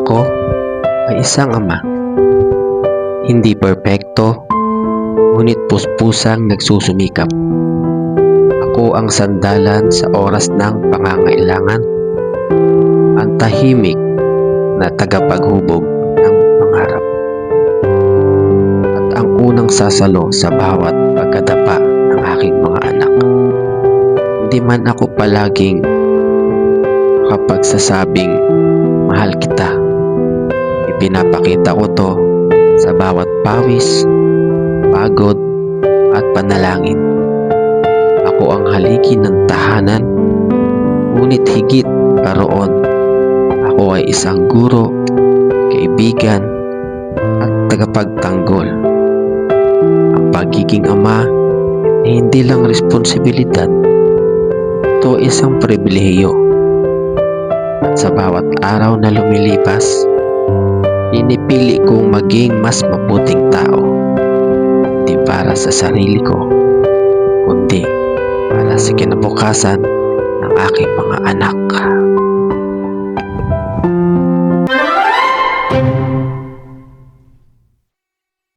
Ako ay isang ama, hindi perpekto, ngunit puspusang nagsusumikap. Ako ang sandalan sa oras ng pangangailangan, ang tahimik na tagapaghubog ng pangarap, at ang unang sasalo sa bawat pagkadapa ng aking mga anak. Hindi man ako palaging kapagsasabing mahal kita, ipinapakita ko to sa bawat pawis, pagod at panalangin. Ako ang haligi ng tahanan, ngunit higit pa roon, ako ay isang guro, kaibigan at tagapagtanggol. Ang pagiging ama ay hindi lang responsibilidad, ito ay isang pribilehiyo. At sa bawat araw na lumilipas, pinipili kong maging mas mabuting tao, hindi para sa sarili ko, kundi para sa kinabukasan ng aking mga anak.